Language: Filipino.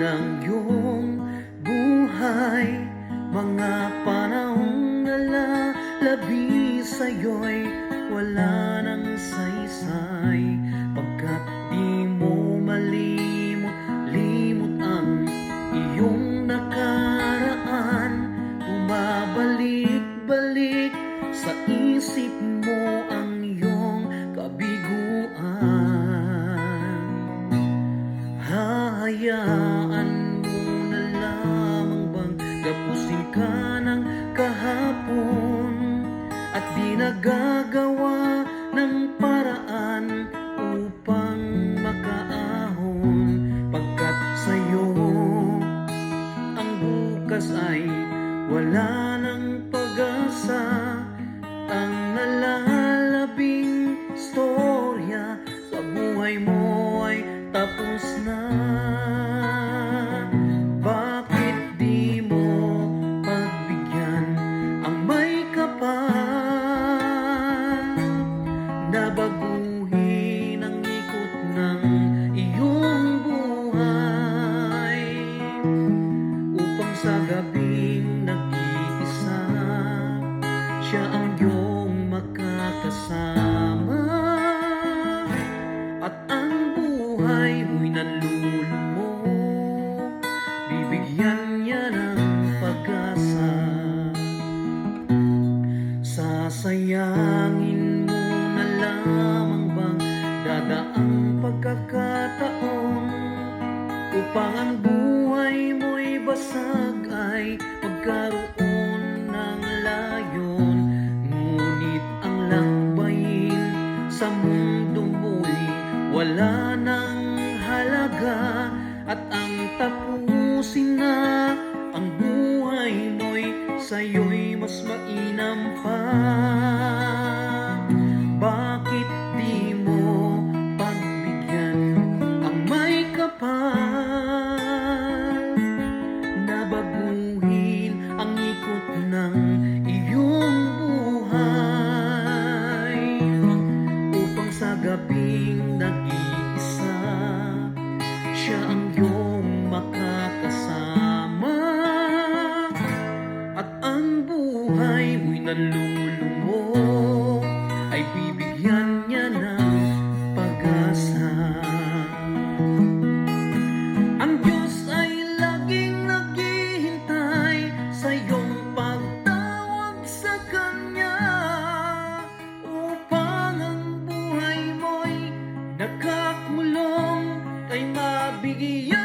lang iyong buhay. Mga panahong nalalabi sa'yo'y wala nang saysay, pagkat di mo malimot-limot ang iyong nakaraan. Bumabalik-balik sa isip mo ang iyong kabiguan. Hahayaan mo na lamang bang gapusin ka ng kahapon, at di nagagawa ng paraan upang makaahon, pagkat sa'yo ang bukas ay wala ng pag-asa. Ang nalalabing storya sa buhay mo ay tapos na. Bakit di mo pagbigyan ang may kapal na baguhin ang ikot ng iyong buhay, upang sa gabing nag-iisa siya ang iyong makakasama, at ang buhay mo'y nalulumog, bibigyan niya ng pag-asa. Sasayangin mo na lamang bang dadaang pagkakataon, upang ang buhay mo'y basag ay magkaroon ng layon? Ngunit ang lakbayin sa mundo mo'y wala ng halaga, at ang tapusin na ang buhay mo'y sa'yo'y mas mainam pa. Bakit di mo pagbigyan ang may kapal na baguhin ang ikot ng iyong buhay, upang sa gabing nag-iisa siya ang iyong makakasama, at ang buhay mo'y nalulumog ay bibigyan niya ng pag-asa. Ang Diyos ay laging naghihintay sa iyong pagtawag sa Kanya, upang ang buhay mo'y nakakulong ay mabigyan